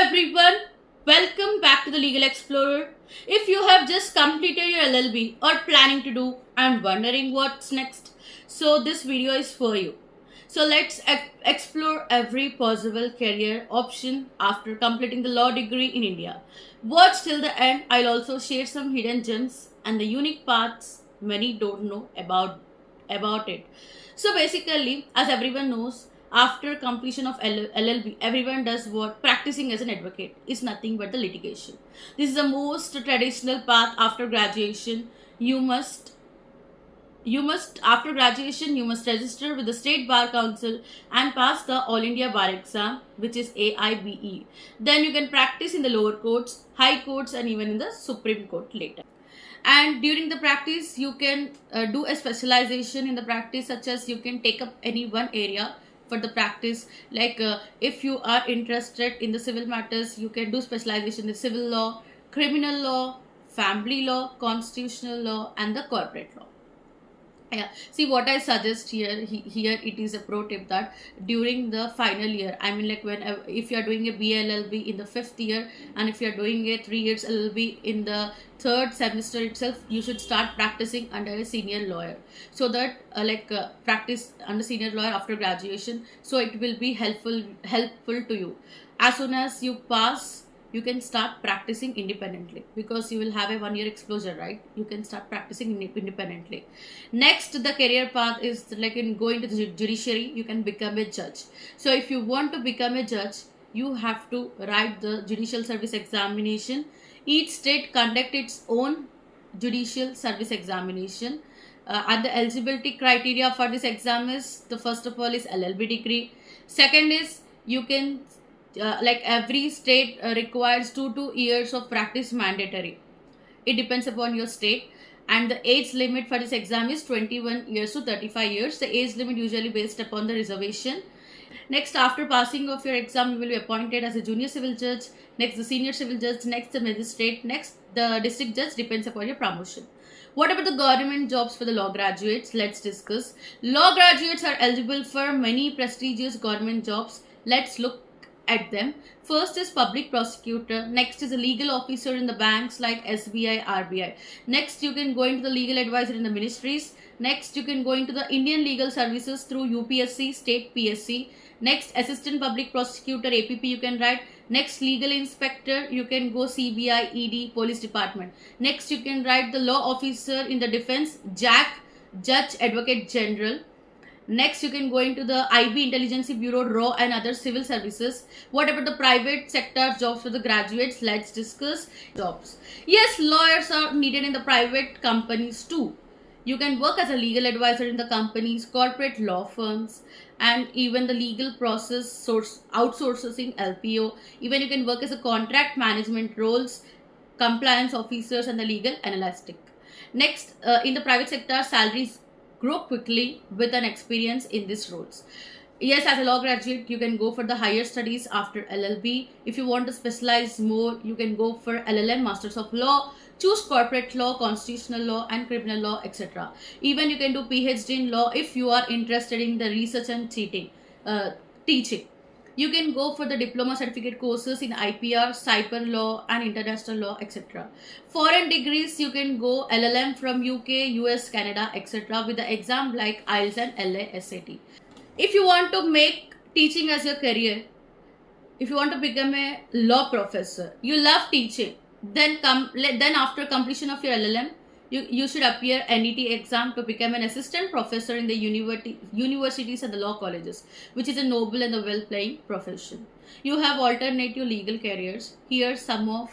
everyone, welcome back to the Legal Explorer. If you have just completed your LLB or planning to do and wondering what's next, so this video is for you. So let's explore every possible career option after completing the law degree in India. Watch till the end. I'll also share some hidden gems and the unique paths many don't know about it. So basically, as everyone knows, after completion of LLB, everyone does what? Practicing as an advocate is nothing but the litigation. This is the most traditional path after graduation. You must after graduation you must register with the State Bar Council and pass the All India Bar Exam, which is AIBE. Then you can practice in the lower courts, high courts, and even in the Supreme Court later. And during the practice you can do a specialization in the practice, such as you can take up any one area for the practice. Like if you are interested in the civil matters, you can do specialization in civil law, criminal law, family law, constitutional law, and the corporate law. Yeah, see what I suggest here. Here it is a pro tip that during the final year, I mean, like when if you are doing a BLLB in the 5th year, and if you are doing a 3 years LLB in the 3rd semester itself, you should start practicing under a senior lawyer, so that practice under senior lawyer after graduation. So it will be helpful to you. As soon as you pass, you can start practicing independently, because you will have a 1 year exposure, right? You can start practicing independently. Next, the career path is like in going to the judiciary, you can become a judge. So if you want to become a judge, you have to write the judicial service examination. Each state conduct its own judicial service examination. And the eligibility criteria for this exam is, the first of all is LLB degree. Second is, you can like every state requires 2 years of practice mandatory. It depends upon your state. And the age limit for this exam is 21 years to 35 years. The age limit usually based upon the reservation. Next, after passing of your exam, you will be appointed as a junior civil judge. Next, the senior civil judge. Next, the magistrate. Next, the district judge, depends upon your promotion. What about the government jobs for the law graduates? Let's discuss. Law graduates are eligible for many prestigious government jobs. Let's look at them. First is public prosecutor. Next is a legal officer in the banks like SBI, RBI. Next, you can go into the legal advisor in the ministries. Next, you can go into the Indian legal services through UPSC, state PSC. Next, assistant public prosecutor, APP, you can write. Next, legal inspector, you can go CBI, ED, police department. Next, you can write the law officer in the defense, JAC, judge advocate general. Next, you can go into the IB, Intelligence Bureau, RAW, and other civil services. What about the private sector jobs for the graduates? Let's discuss jobs. Yes, lawyers are needed in the private companies too. You can work as a legal advisor in the companies, corporate law firms, and even the legal process outsourcing, LPO. Even you can work as a contract management roles, compliance officers, and the legal analytic. Next, in the private sector, salaries grow quickly with an experience in these roles. Yes, as a law graduate, you can go for the higher studies after LLB. If you want to specialize more, you can go for LLM, Masters of Law, choose corporate law, constitutional law, and criminal law, etc. Even you can do PhD in law if you are interested in the research and teaching. You can go for the diploma certificate courses in IPR, cyber law, and international law, etc. Foreign degrees, you can go LLM from UK, US, Canada, etc. with the exam like IELTS and LASAT. If you want to make teaching as your career, if you want to become a law professor, you love teaching, then after completion of your LLM, you should appear NET exam to become an assistant professor in the universities and the law colleges, which is a noble and a well-paying profession. You have alternative legal careers. Here some of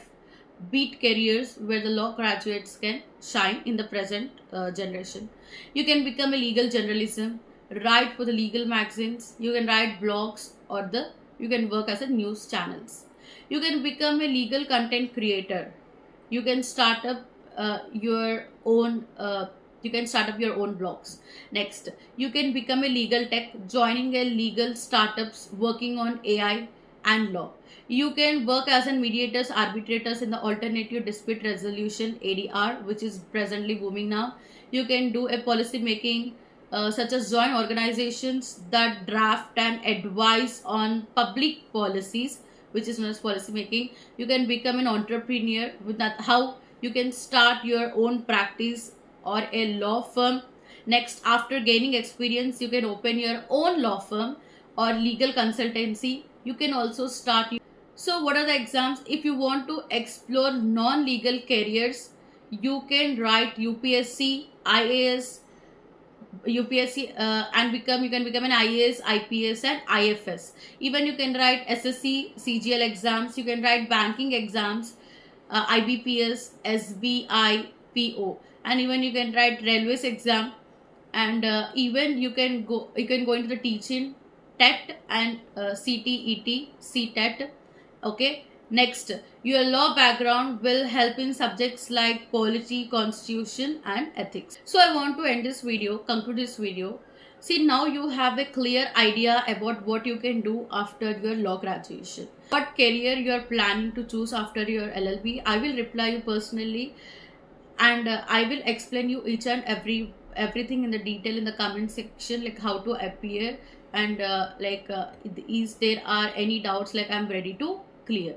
beat careers where the law graduates can shine in the present generation. You can become a legal journalism, write for the legal magazines. You can write blogs, or you can work as a news channels. You can become a legal content creator. You can start up your own blogs. Next, you can become a legal tech, joining a legal startups working on AI and law. You can work as an mediators, arbitrators in the alternative dispute resolution, ADR, which is presently booming now. You can do a policy making, such as join organizations that draft and advise on public policies, which is known as policy making. You can become an entrepreneur with that, how you can start your own practice or a law firm. Next, after gaining experience, you can open your own law firm or legal consultancy. You can also start. So what are the exams? If you want to explore non-legal careers, you can write UPSC, IAS, UPSC, and you can become an IAS, IPS, and IFS. Even you can write SSC, CGL exams. You can write banking exams, IBPS, SBI, PO, and even you can write railways exam. And even you can go into the teaching, TET and CTET, CTET. Okay. Next, your law background will help in subjects like polity, constitution, and ethics. So I want to end this video, conclude this video. See, now you have a clear idea about what you can do after your law graduation, what career you are planning to choose after your LLB. I will reply you personally, and I will explain you each and everything in the detail in the comment section, like how to appear, and is there are any doubts, like I'm ready to clear.